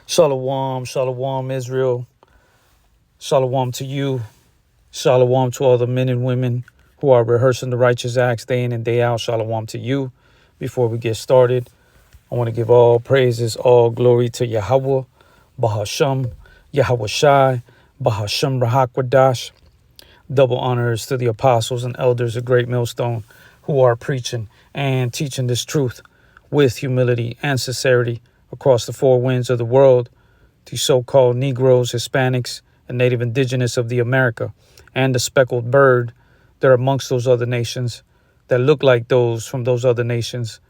Shalom, shalom, Israel. Shalom to you. Shalom to all the men and women who are rehearsing the righteous acts day in and day out. Shalom to you. Before we get started, I want to give all praises, all glory to Yahweh, Bahasham, Yahweh Shai, Bahasham Rahakwadash. Double honors to the apostles and elders of Great Millstone who are preaching and teaching this truth with humility and sincerity across the four winds of the world, the so-called Negroes, Hispanics, and Native Indigenous of the America, and the speckled bird that are amongst those other nations that look like those from those other nations,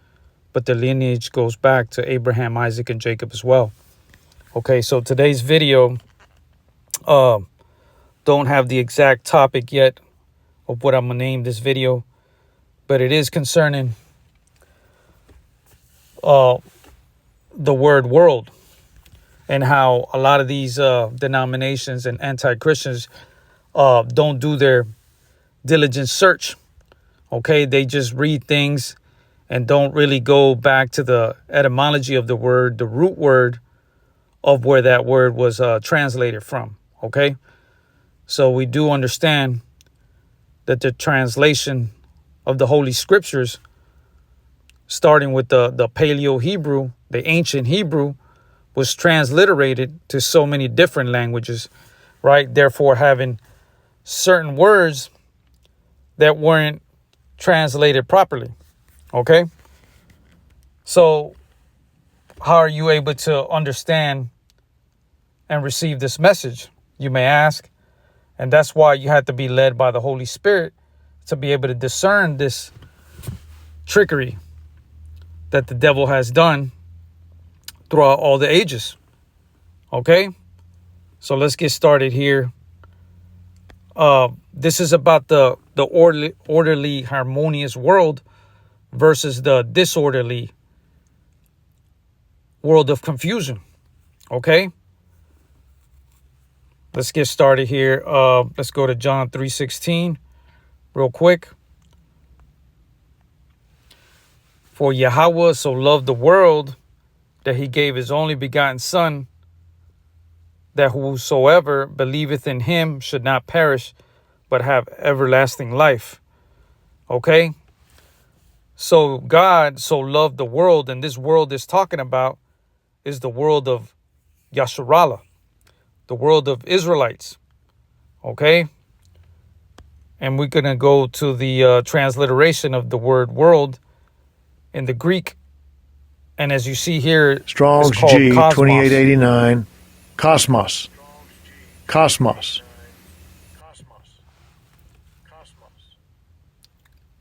but their lineage goes back to Abraham, Isaac, and Jacob as well. Okay, so today's video, don't have the exact topic yet of what I'm going to name this video, but it is concerning the word world and how a lot of these denominations and anti-Christians don't do their diligent search. Okay, they just read things and don't really go back to the etymology of the word, the root word of where that word was translated from. Okay, so we do understand that the translation of the Holy Scriptures, starting with the Paleo-Hebrew, the ancient Hebrew, was transliterated to so many different languages, right? Therefore, having certain words that weren't translated properly, okay? So how are you able to understand and receive this message, you may ask? And that's why you have to be led by the Holy Spirit to be able to discern this trickery that the devil has done throughout all the ages. Okay? So let's get started here. This is about the orderly, harmonious world versus the disorderly world of confusion. Okay? Let's get started here. Let's go to John 3:16 real quick. For Yahweh so loved the world that he gave his only begotten Son, that whosoever believeth in him should not perish, but have everlasting life. Okay? So God so loved the world, and this world is talking about is the world of Yasharallah, the world of Israelites. Okay? And we're going to go to the transliteration of the word world in the Greek. And as you see here, Strong's it's called G cosmos. 2889. Cosmos. Cosmos.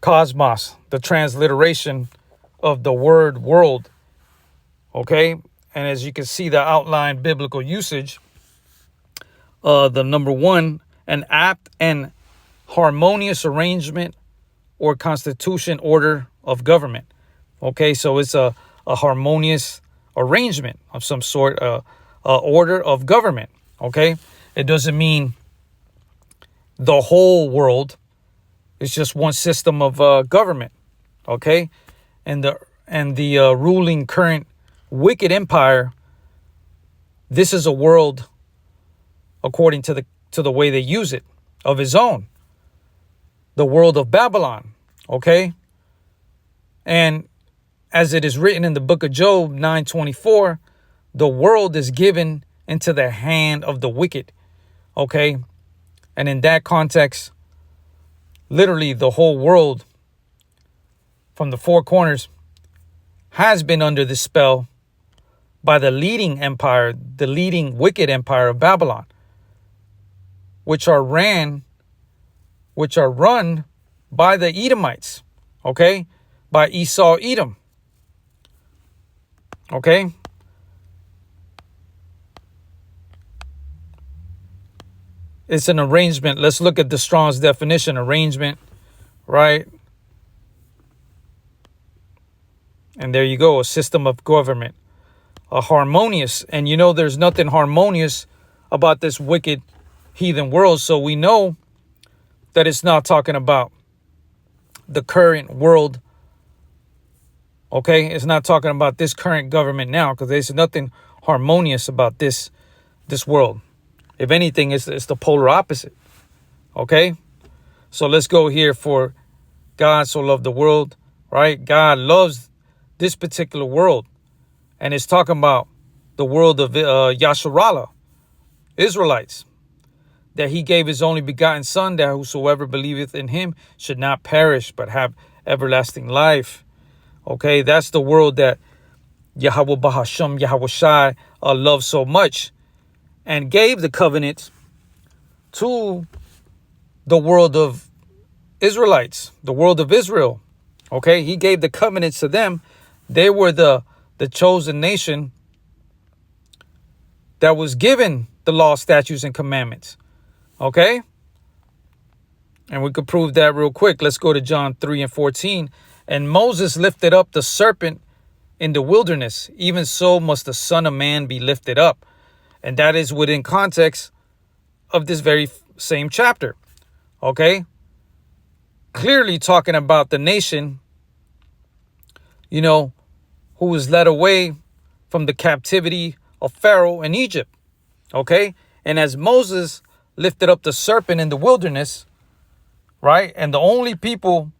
Cosmos, the transliteration of the word world. Okay? And as you can see, the outline biblical usage, the number one, an apt and harmonious arrangement or constitution order of government. Okay, so it's a harmonious arrangement of some sort, order of government. Okay, it doesn't mean the whole world. It's just one system of government. Okay, and the ruling current wicked empire. This is a world, according to the way they use it, of his own. The world of Babylon. Okay, and as it is written in the book of Job 9:24, the world is given into the hand of the wicked. Okay. And in that context, literally the whole world from the four corners has been under the spell by the leading empire, the leading wicked empire of Babylon, which are run by the Edomites. Okay. By Esau, Edom. Okay. It's an arrangement. Let's look at the Strong's definition. Arrangement, right? And there you go. A system of government. A harmonious. And you know, there's nothing harmonious about this wicked heathen world. So we know that it's not talking about the current world Okay, it's not talking about this current government now, because there's nothing harmonious about this world. If anything, it's the polar opposite. Okay, so let's go here for God so loved the world, right? God loves this particular world, and it's talking about the world of Yasharallah, Israelites, that he gave his only begotten son, that whosoever believeth in him should not perish but have everlasting life. Okay, that's the world that Yahweh Bahasham, Yahweh Shai loved so much, and gave the covenant to the world of Israelites, the world of Israel. Okay, he gave the covenants to them. They were the chosen nation that was given the law, statutes, and commandments. Okay, and we could prove that real quick. Let's go to John 3:14. And Moses lifted up the serpent in the wilderness, even so must the Son of Man be lifted up. And that is within context of this very same chapter. Okay, clearly talking about the nation, who was led away from the captivity of Pharaoh in Egypt. Okay, and as Moses lifted up the serpent in the wilderness, right, and the only people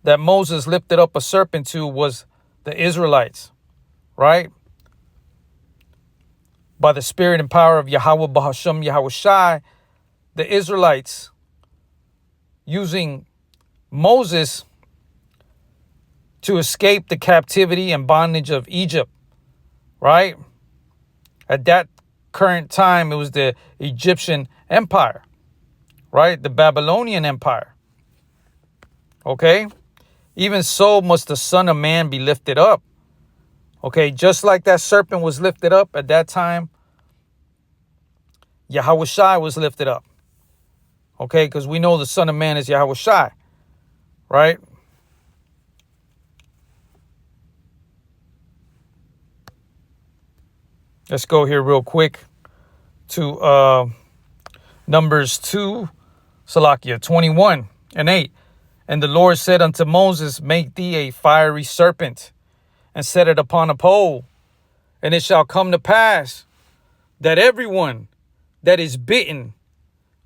that Moses lifted up a serpent to was the Israelites, right? By the spirit and power of Yahweh Bahasham, Yahweh Shai, the Israelites, using Moses to escape the captivity and bondage of Egypt, right? At that current time, it was the Egyptian Empire, right? The Babylonian Empire. Okay? Even so must the Son of Man be lifted up. Okay, just like that serpent was lifted up at that time, Yahweh Shai was lifted up. Okay, because we know the Son of Man is Yahweh Shai, right? Let's go here real quick to Numbers 2, Salakia, 21:8. And the Lord said unto Moses, make thee a fiery serpent, and set it upon a pole. And it shall come to pass that everyone that is bitten,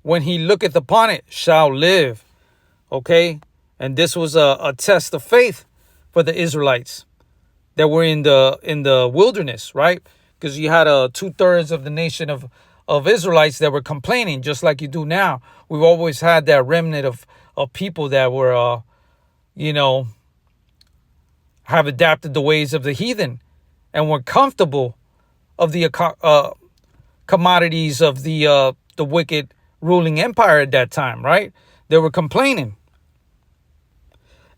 when he looketh upon it, shall live. Okay? And this was a test of faith for the Israelites that were in the wilderness, right? Because you had 2/3 of the nation of Israelites that were complaining, just like you do now. We've always had that remnant of people that were, have adapted the ways of the heathen and were comfortable of the commodities of the wicked ruling empire at that time, right? They were complaining.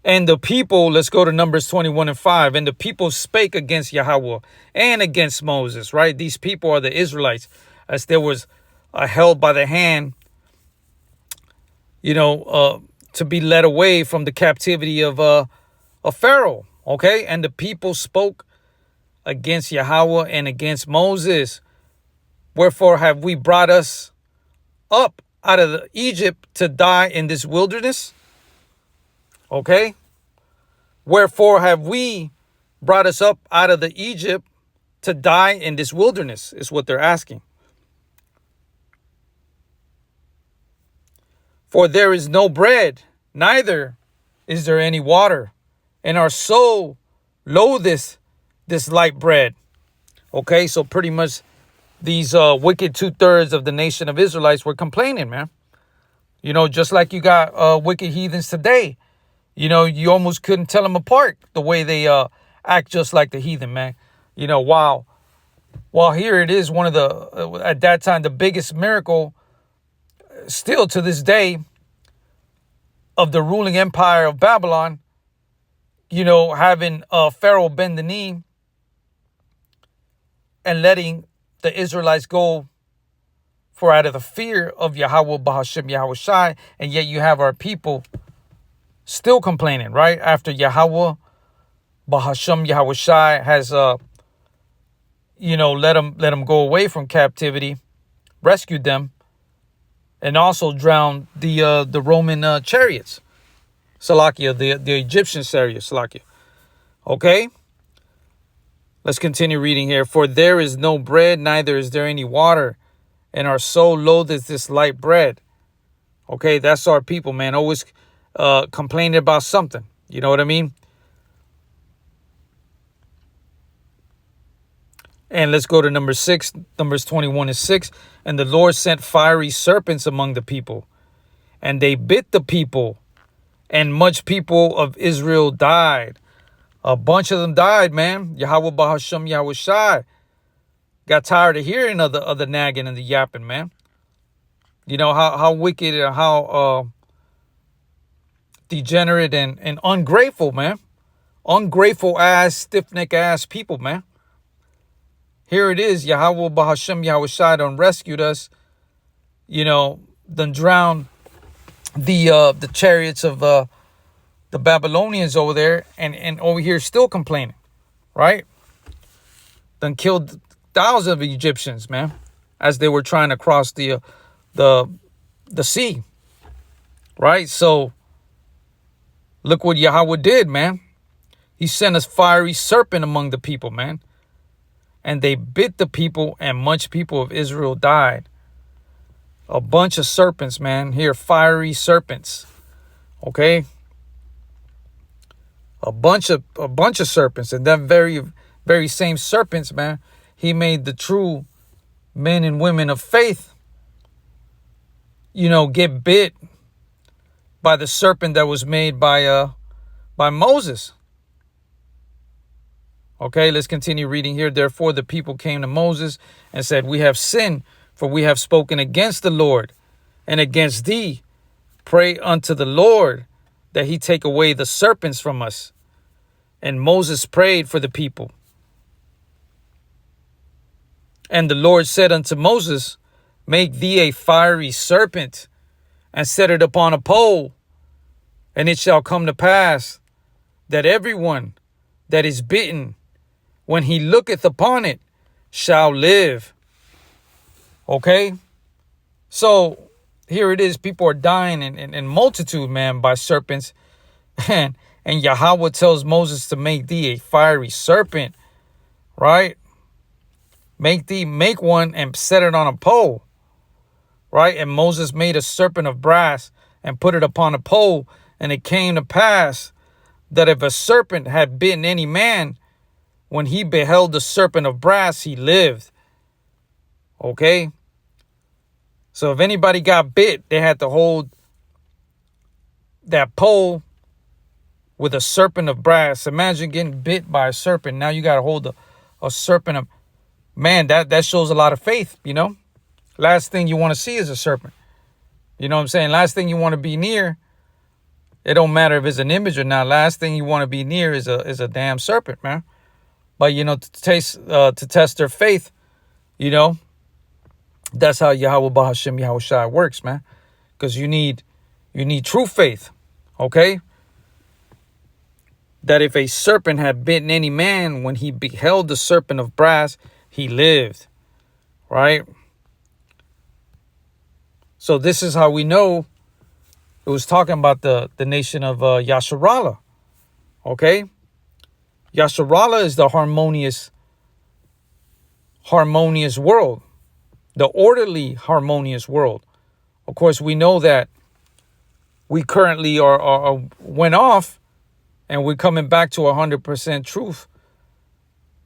And the people, let's go to Numbers 21:5. And the people spake against Yahweh and against Moses, right? These people are the Israelites, as there was held by the hand, to be led away from the captivity of Pharaoh. Okay, and the people spoke against Yahweh and against Moses. Wherefore have we brought us up out of Egypt to die in this wilderness? Okay, wherefore have we brought us up out of the Egypt to die in this wilderness, is what they're asking. For there is no bread, neither is there any water, and our soul loatheth this light bread. Okay, so pretty much these wicked 2/3 of the nation of Israelites were complaining, man. Just like you got wicked heathens today. You almost couldn't tell them apart the way they act just like the heathen, man. While here it is one of the, at that time, the biggest miracle still to this day of the ruling empire of Babylon, having Pharaoh bend the knee and letting the Israelites go for out of the fear of Yahweh Bahasham Yahweh Shai, and yet you have our people still complaining, right? After Yahweh Bahasham Yahweh Shai has let them go away from captivity, rescued them, and also drowned the Roman chariots, Salakia, the Egyptian chariots, Salakia. Okay, Let's continue reading here. For there is no bread, neither is there any water, and our soul loatheth this light bread. Okay, that's our people, man. Always complaining about something. You know what I mean? And let's go to number 6, Numbers 21:6. And the Lord sent fiery serpents among the people, and they bit the people, and much people of Israel died. A bunch of them died, man. Yahweh Bahasham Yahweh Shai got tired of hearing of the nagging and the yapping, man. You know how wicked and how degenerate and ungrateful, man. Ungrateful ass, stiff-neck ass people, man. Here it is, Yahweh Bahasham Yahweh Shai done rescued us, you know, done drowned the chariots of the Babylonians over there, and over here still complaining, right? Done killed thousands of Egyptians, man, as they were trying to cross the sea, right? So look what Yahweh did, man. He sent a fiery serpent among the people, man. And they bit the people, and much people of Israel died. A bunch of serpents, man. Here, fiery serpents. Okay? A bunch of serpents. And that very same serpents, man, he made the true men and women of faith, you know, get bit by the serpent that was made by Moses. Okay, let's continue reading here. Therefore, the people came to Moses and said, we have sinned, for we have spoken against the Lord and against thee. Pray unto the Lord that he take away the serpents from us. And Moses prayed for the people. And the Lord said unto Moses, make thee a fiery serpent and set it upon a pole. And it shall come to pass that everyone that is bitten, when he looketh upon it, shall live. Okay? So here it is. People are dying in multitude, man, by serpents. And Yahweh tells Moses to make thee a fiery serpent, right? Make one and set it on a pole, right? And Moses made a serpent of brass and put it upon a pole. And it came to pass that if a serpent had bitten any man, when he beheld the serpent of brass, he lived. Okay? So if anybody got bit, they had to hold that pole with a serpent of brass. Imagine getting bit by a serpent. Now you got to hold a serpent of... Man, that shows a lot of faith, you know? Last thing you want to see is a serpent. You know what I'm saying? Last thing you want to be near, it don't matter if it's an image or not. Last thing you want to be near is a damn serpent, man. But, you know, to test their faith, you know, that's how Yahweh Bahasham Yahweh Shai works, man. Because you need true faith, okay? That if a serpent had bitten any man, when he beheld the serpent of brass, he lived, right? So this is how we know it was talking about the nation of Yasharallah, okay? Yasharallah is the harmonious world, the orderly, harmonious world. Of course, we know that we currently are went off, and we're coming back to 100% truth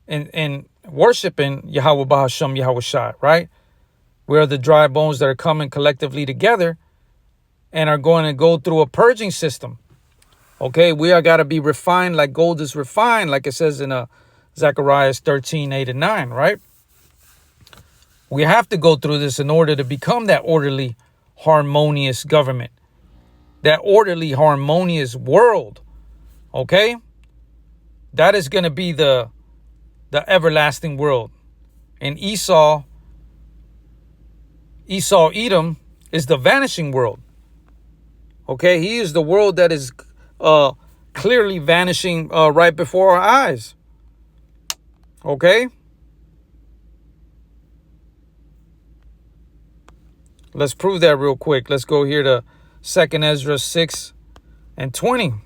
in worshiping Yahweh Bahasham Yahweh Shai, right? We are the dry bones that are coming collectively together and are going to go through a purging system. Okay, we are got to be refined like gold is refined, like it says in Zechariah 13:8-9, right? We have to go through this in order to become that orderly, harmonious government, that orderly, harmonious world. Okay, that is going to be the everlasting world. And Esau, Edom, is the vanishing world. Okay, he is the world that is clearly vanishing right before our eyes. Okay? Let's prove that real quick. Let's go here to 2 Ezra 6:20.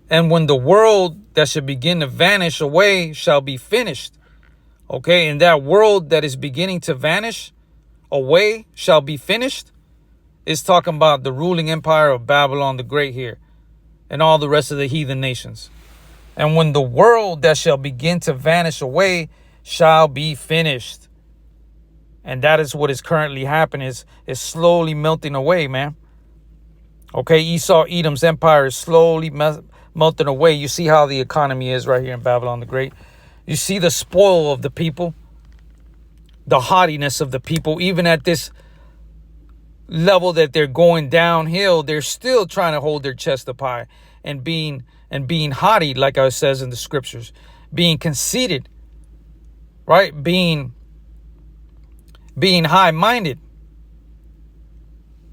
And when the world that should begin to vanish away shall be finished. Okay, and that world that is beginning to vanish away shall be finished is talking about the ruling empire of Babylon the Great here and all the rest of the heathen nations. And when the world that shall begin to vanish away shall be finished. And that is what is currently happening, is slowly melting away, man. Okay, Esau, Edom's empire is slowly melting away. You see how the economy is right here in Babylon the Great. You see the spoil of the people, the haughtiness of the people. Even at this level that they're going downhill, they're still trying to hold their chest up high and being haughty, like it says in the scriptures, being conceited, right? Being high-minded.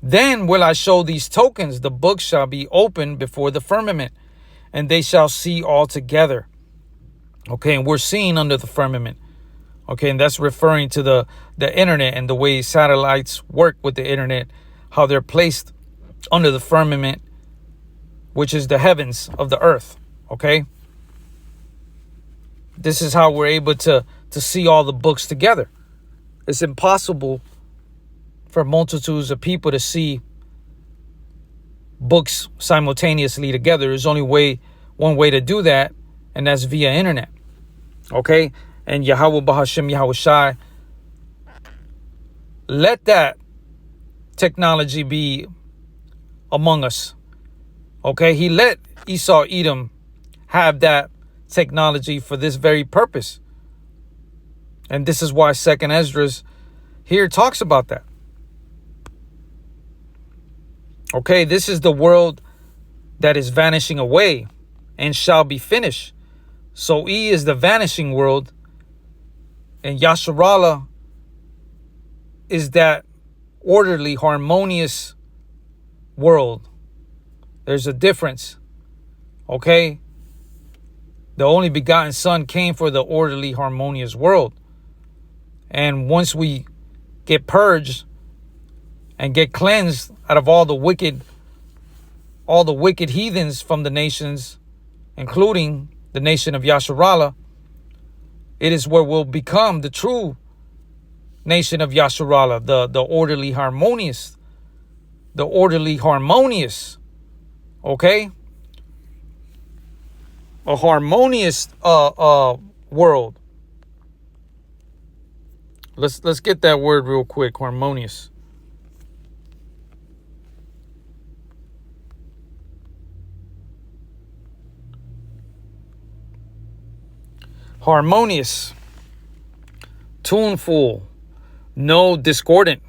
Then will I show these tokens, the book shall be opened before the firmament, and they shall see all together. Okay, and we're seeing under the firmament. Okay, and that's referring to the internet and the way satellites work with the internet, how they're placed under the firmament, which is the heavens of the earth. Okay, this is how we're able to see all the books together. It's impossible for multitudes of people to see books simultaneously together. There's only one way to do that, and that's via internet. Okay, and Yahweh Bahashem Yahweh Shai, let that technology be among us. Okay, he let Esau Edom have that technology for this very purpose. And this is why 2nd Esdras here talks about that. Okay, this is the world that is vanishing away and shall be finished. So E is the vanishing world, and Yasharallah is that orderly, harmonious world. There's a difference. Okay? The only begotten Son came for the orderly, harmonious world. And once we get purged and get cleansed out of all the wicked heathens from the nations, including the nation of Yasharallah, it is where we'll become the true nation of Yasharallah, the orderly, harmonious. The orderly, harmonious. Okay? A harmonious world. Let's get that word real quick, harmonious. Harmonious, tuneful, no discordant,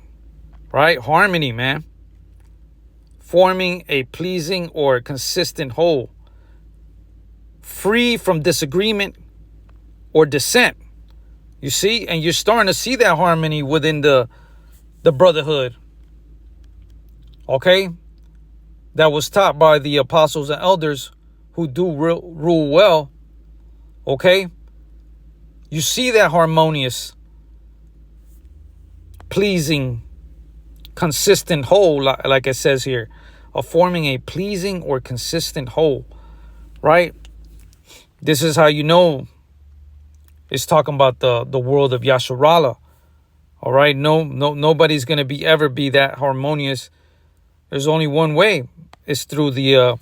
right? Harmony, man. Forming a pleasing or consistent whole, free from disagreement or dissent. You see, and you're starting to see that harmony within the brotherhood. Okay? That was taught by the apostles and elders who do rule well. Okay? You see that harmonious, pleasing, consistent whole, like it says here, of forming a pleasing or consistent whole, right? This is how you know it's talking about the world of Yasharallah. All right, nobody's gonna ever be that harmonious. There's only one way. It's through the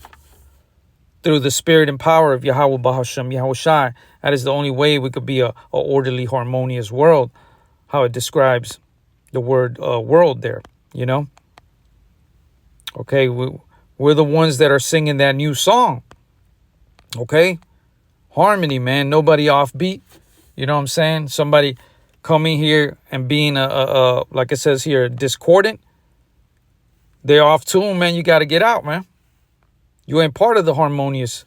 spirit and power of Yahweh Bahashem Yahweh Shai. That is the only way we could be a orderly, harmonious world. How it describes the word world there, you know. Okay, we're the ones that are singing that new song. Okay, harmony, man. Nobody offbeat. You know what I'm saying? Somebody coming here and being like it says here, discordant. They're off tune, man. You got to get out, man. You ain't part of the harmonious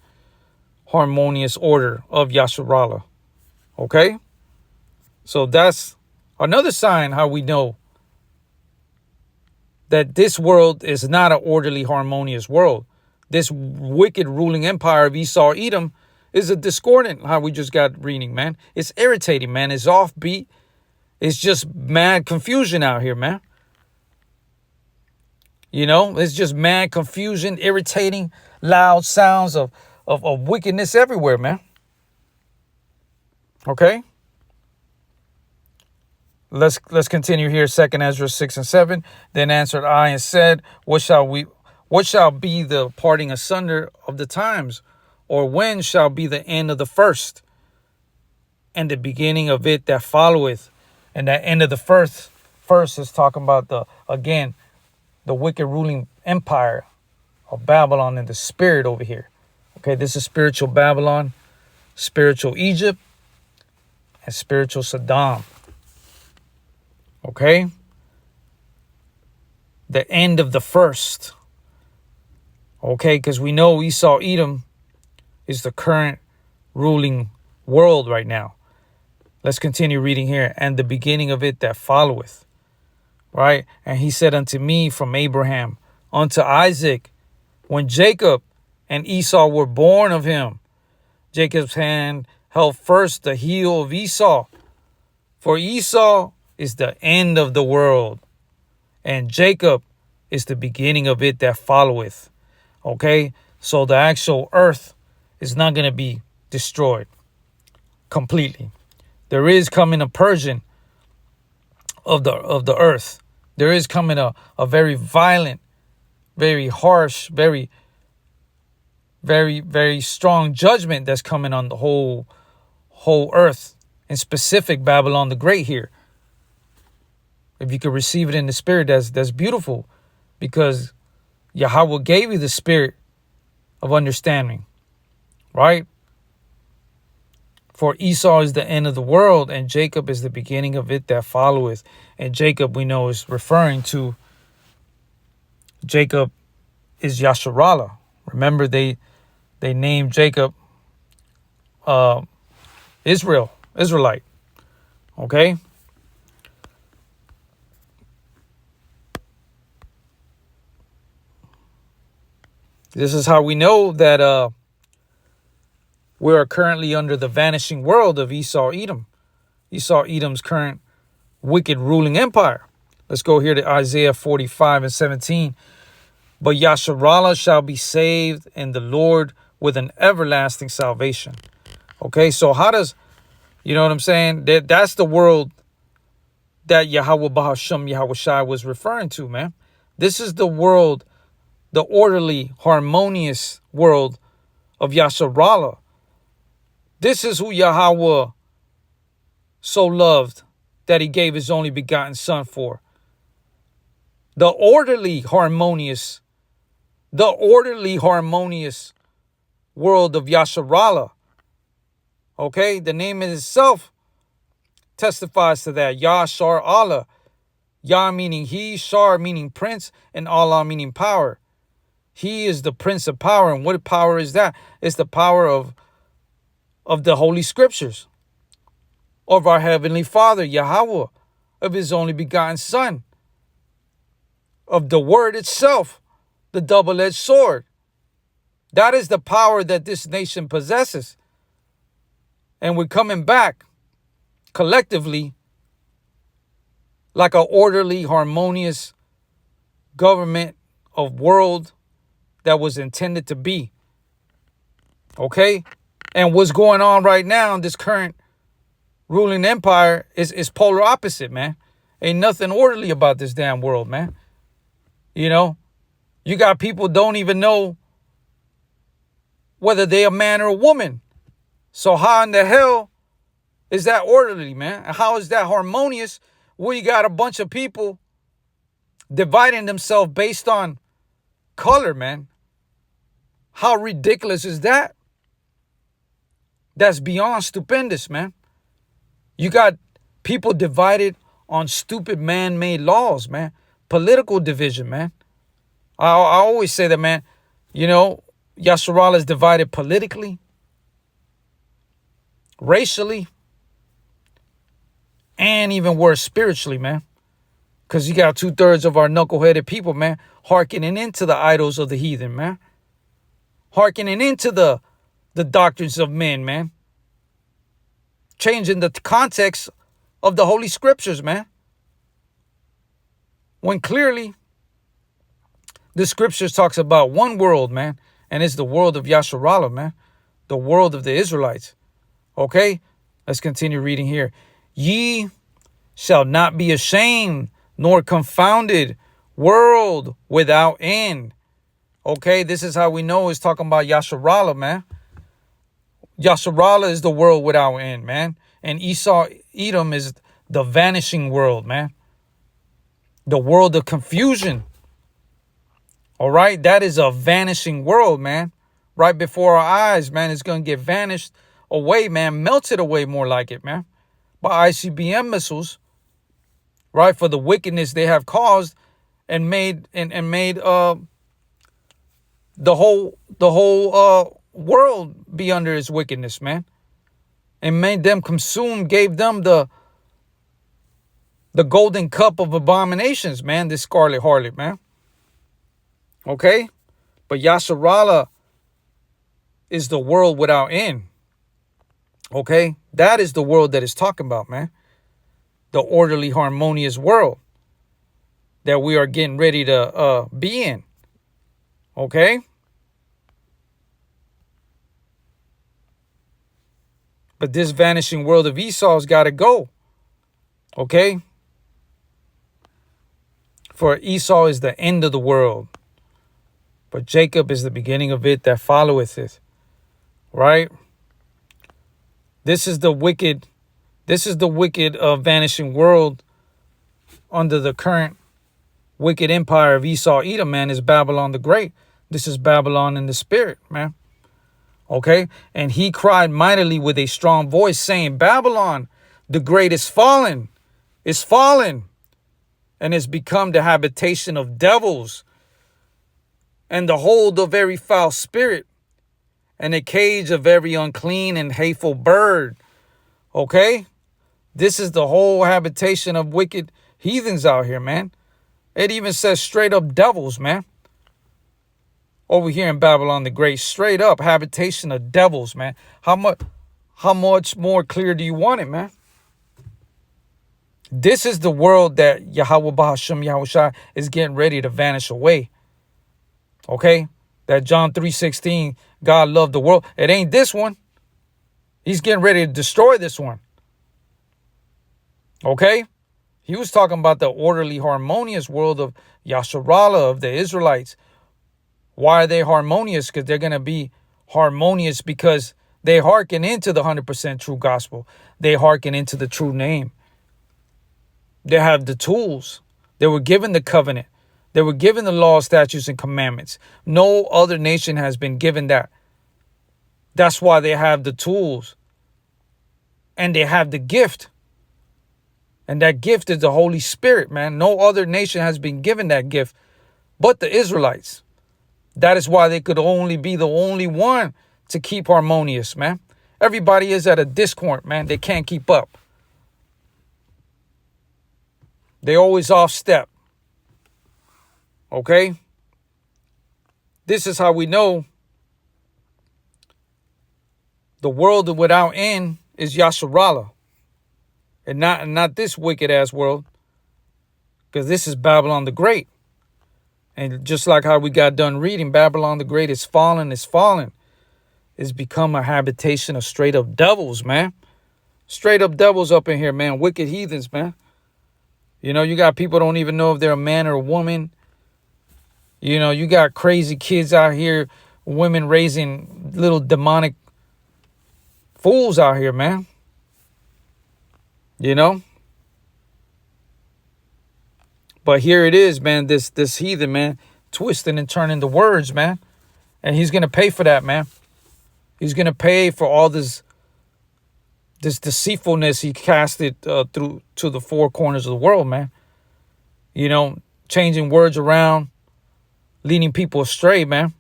order of Yasharallah. Okay? So that's another sign how we know that this world is not an orderly, harmonious world. This wicked ruling empire of Esau, Edom is a discordant, how we just got reading, man. It's irritating, man. It's offbeat. It's just mad confusion out here, man. You know, it's just mad confusion, irritating, loud sounds of of wickedness everywhere, man. Okay. Let's continue here. 2 Ezra 6 and 7. Then answered I and said, what shall be the parting asunder of the times? Or when shall be the end of the first, and the beginning of it that followeth? And that end of the first is talking about the wicked ruling empire of Babylon in the spirit over here. Okay, this is spiritual Babylon, spiritual Egypt, and spiritual Saddam. Okay? The end of the first. Okay, because we know Esau, Edom is the current ruling world right now. Let's continue reading here. And the beginning of it that followeth. Right? And he said unto me from Abraham unto Isaac, when Jacob and Esau were born of him, Jacob's hand held first the heel of Esau. For Esau is the end of the world, and Jacob is the beginning of it that followeth. Okay, so the actual earth is not going to be destroyed completely. There is coming a purging of the earth. There is coming a very violent, very harsh, very, very, very strong judgment that's coming on the whole earth, in specific Babylon the Great here. If you could receive it in the spirit, that's beautiful, because Yahweh gave you the spirit of understanding, right? For Esau is the end of the world, and Jacob is the beginning of it that followeth. And Jacob, we know, is referring to Jacob is Yasharallah. Remember, they named Jacob Israelite. Okay? This is how we know that we are currently under the vanishing world of Esau, Edom. Esau, Edom's current wicked ruling empire. Let's go here to Isaiah 45 and 17. But Yasharallah shall be saved, and the Lord with an everlasting salvation. Okay, so how does, you know what I'm saying? That's the world that Yahweh Bahasham Yahweh Shai was referring to, man. This is the world, the orderly, harmonious world of Yasharallah. This is who Yahweh so loved that he gave his only begotten son for. The orderly, harmonious world of Yasharallah. Okay, the name in itself testifies to that. Yashar Allah. Yah meaning he, Shar meaning prince, and Allah meaning power. He is the prince of power. And what power is that? It's the power of the Holy Scriptures, of our Heavenly Father, Yahweh, of his only begotten Son, of the Word itself, the double-edged sword. That is the power that this nation possesses. And we're coming back collectively like an orderly, harmonious government of world that was intended to be. Okay? And what's going on right now in this current ruling empire is polar opposite, man. Ain't nothing orderly about this damn world, man. You know? You got people don't even know whether they a man or a woman. So how in the hell is that orderly, man? And how is that harmonious where you got a bunch of people dividing themselves based on color, man? How ridiculous is that? That's beyond stupendous, man. You got people divided on stupid man-made laws, man. Political division, man. I always say that, man. You know, Yasharallah is divided politically, racially, and even worse, spiritually, man. Because you got 2/3 of our knuckleheaded people, man, hearkening into the idols of the heathen, man. Hearkening into the doctrines of men, man. Changing the context of the Holy Scriptures, man. When clearly the Scriptures talks about one world, man. And it's the world of Yasharallah, man. The world of the Israelites. Okay? Let's continue reading here. Ye shall not be ashamed nor confounded, world without end. Okay? This is how we know it's talking about Yasharallah, man. Yasharallah is the world without end, man. And Esau, Edom is the vanishing world, man. The world of confusion. All right? That is a vanishing world, man. Right before our eyes, man. It's going to get vanished away, man. Melted away, more like it, man. By ICBM missiles. Right? For the wickedness they have caused and made the whole world be under its wickedness, man. And made them consume, gave them the golden cup of abominations, man. This scarlet harlot, man. Okay? But Yasharallah is the world without end. Okay? That is the world that it's talking about, man. The orderly, harmonious world that we are getting ready to be in. Okay? But this vanishing world of Esau's got to go. Okay? For Esau is the end of the world. But Jacob is the beginning of it that followeth it. Right? This is the wicked vanishing world under the current wicked empire of Esau, Edom, man, is Babylon the Great. This is Babylon in the spirit, man. Okay? And he cried mightily with a strong voice, saying, Babylon the Great is fallen, and is become the habitation of devils, and the hold of every foul spirit, and a cage of every unclean and hateful bird. Okay? This is the whole habitation of wicked heathens out here, man. It even says straight up devils, man. Over here in Babylon the Great, straight up habitation of devils, man. How much more clear do you want it, man? This is the world that Yahweh Bahasham Yahushua is getting ready to vanish away. Okay? That John 3:16, God loved the world. It ain't this one. He's getting ready to destroy this one. Okay? He was talking about the orderly, harmonious world of Yasharallah, of the Israelites. Why are they harmonious? Because they're going to be harmonious because they hearken into the 100% true gospel. They hearken into the true name. They have the tools. They were given the covenant. They were given the law, statutes, and commandments. No other nation has been given that. That's why they have the tools. And they have the gift. And that gift is the Holy Spirit, man. No other nation has been given that gift but the Israelites. That is why they could only be the only one to keep harmonious, man. Everybody is at a discord, man. They can't keep up. They always off step. Okay? This is how we know the world without end is Yasharallah. And not this wicked ass world. Because this is Babylon the Great. And just like how we got done reading, Babylon the Great is fallen. It's become a habitation of straight up devils, man. Straight up devils up in here, man. Wicked heathens, man. You know, you got people don't even know if they're a man or a woman. You know, you got crazy kids out here, women raising little demonic fools out here, man. You know? But here it is, man, this heathen, man, twisting and turning the words, man. And he's going to pay for that, man. He's going to pay for all this deceitfulness he casted through to the four corners of the world, man. You know, changing words around, leading people astray, man.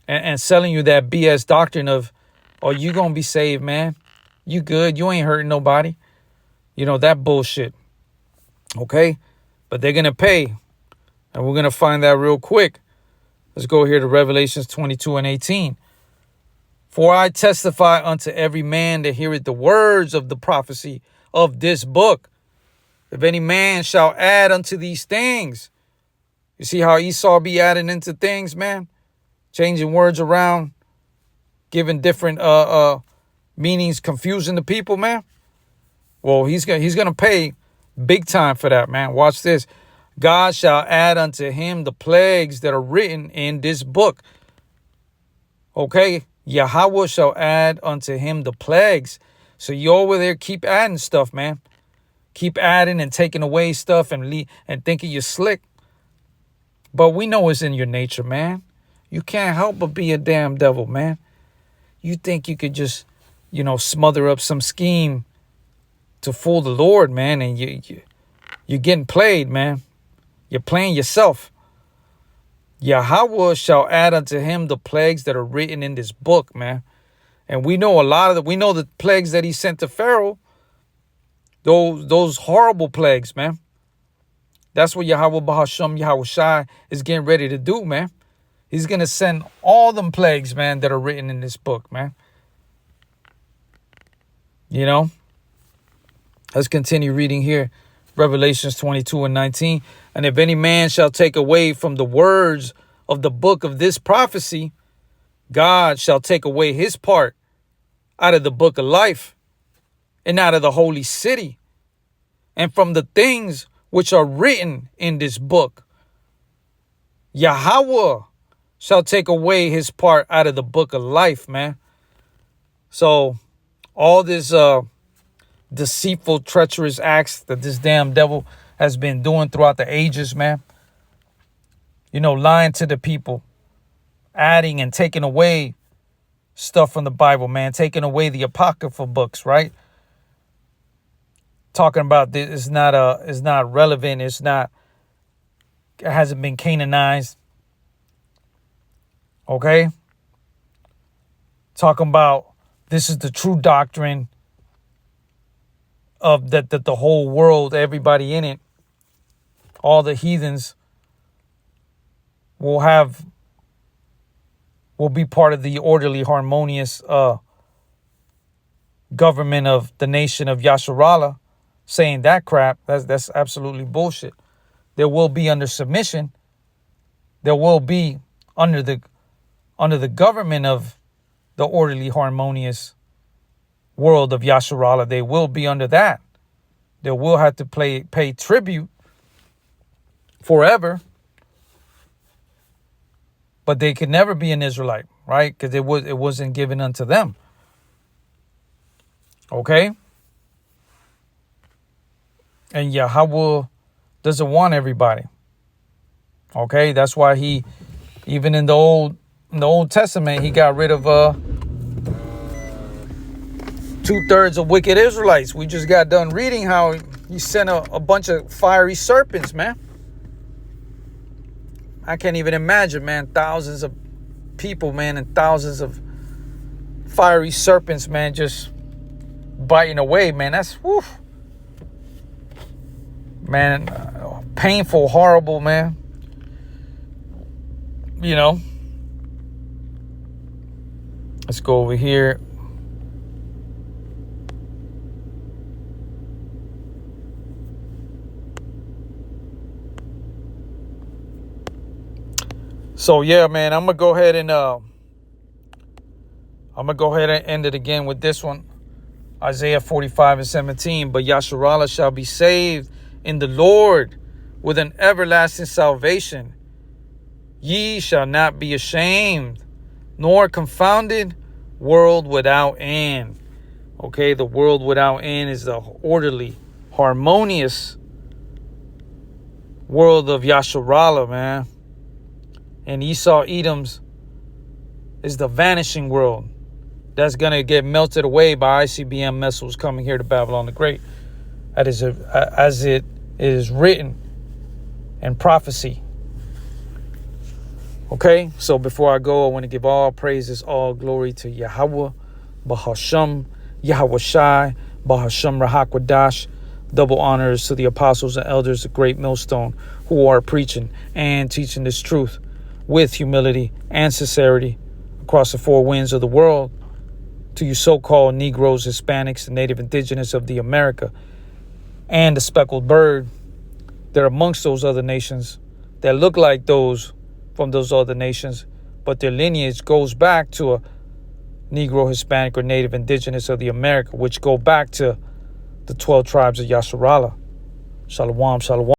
And selling you that BS doctrine of, oh, you going to be saved, man. You good. You ain't hurting nobody. You know, that bullshit. Okay? But they're going to pay. And we're going to find that real quick. Let's go here to Revelations 22:18. For I testify unto every man that heareth the words of the prophecy of this book. If any man shall add unto these things. You see how Esau be adding into things, man? changing words around, giving different meanings, confusing the people, man. Well, he's gonna pay big time for that, man. Watch this. God shall add unto him the plagues that are written in this book. Okay, Yahweh shall add unto him the plagues. So you over there keep adding stuff, man. Keep adding and taking away stuff and thinking you're slick. But we know it's in your nature, man. You can't help but be a damn devil, man. You think you could just, smother up some scheme to fool the Lord, man, and you're getting played, man. You're playing yourself. Yahweh shall add unto him the plagues that are written in this book, man. And we know we know the plagues that he sent to Pharaoh. Those horrible plagues, man. That's what Yahweh Bahasham Yahweh Shai is getting ready to do, man. He's going to send all them plagues, man, that are written in this book, man. Let's continue reading here. Revelations 22:19. And if any man shall take away from the words of the book of this prophecy, God shall take away his part out of the book of life and out of the holy city and from the things which are written in this book. Yahweh shall take away his part out of the book of life, man. So all this deceitful, treacherous acts that this damn devil has been doing throughout the ages, man. Lying to the people, adding and taking away stuff from the Bible, man. Taking away the apocryphal books, right? Talking about this is not relevant. It hasn't been canonized. Okay? Talking about this is the true doctrine of that the whole world, everybody in it, all the heathens will be part of the orderly, harmonious government of the nation of Yasharallah. Saying that crap, that's absolutely bullshit. There will be under submission. There will be under the government of the orderly, harmonious world of Yasharallah. They will be under that. They will have to pay tribute forever. But they could never be an Israelite, right? Because it wasn't given unto them. Okay? And Yahweh doesn't want everybody. Okay? That's why he, even in the Old Testament, he got rid of 2/3 of wicked Israelites. We just got done reading how he sent a bunch of fiery serpents, man. I can't even imagine, man. Thousands of people, man, and thousands of fiery serpents, man, just biting away, man. That's, whew. Man, painful, horrible, man. Let's go over here. So yeah, man, I'm gonna go ahead and end it again with this one. Isaiah 45:17. But Yasharallah shall be saved in the Lord with an everlasting salvation. Ye shall not be ashamed, nor confounded, world without end. Okay, the world without end is the orderly, harmonious world of Yasharallah, man. And Esau Edom's is the vanishing world. That's going to get melted away by ICBM missiles coming here to Babylon the Great. That is as it is written in prophecy. Okay, so before I go, I want to give all praises, all glory to Yahweh, Bahasham, Yahweh Shai, Bahasham Rahakwadash. Double honors to the apostles and elders of Great Millstone who are preaching and teaching this truth with humility and sincerity across the four winds of the world. To you so-called Negroes, Hispanics, and Native Indigenous of the America, and the speckled bird, they're amongst those other nations that look like those from those other nations, but their lineage goes back to a Negro, Hispanic, or Native Indigenous of the America, which go back to the 12 tribes of Yasharala. Shalom, shalom.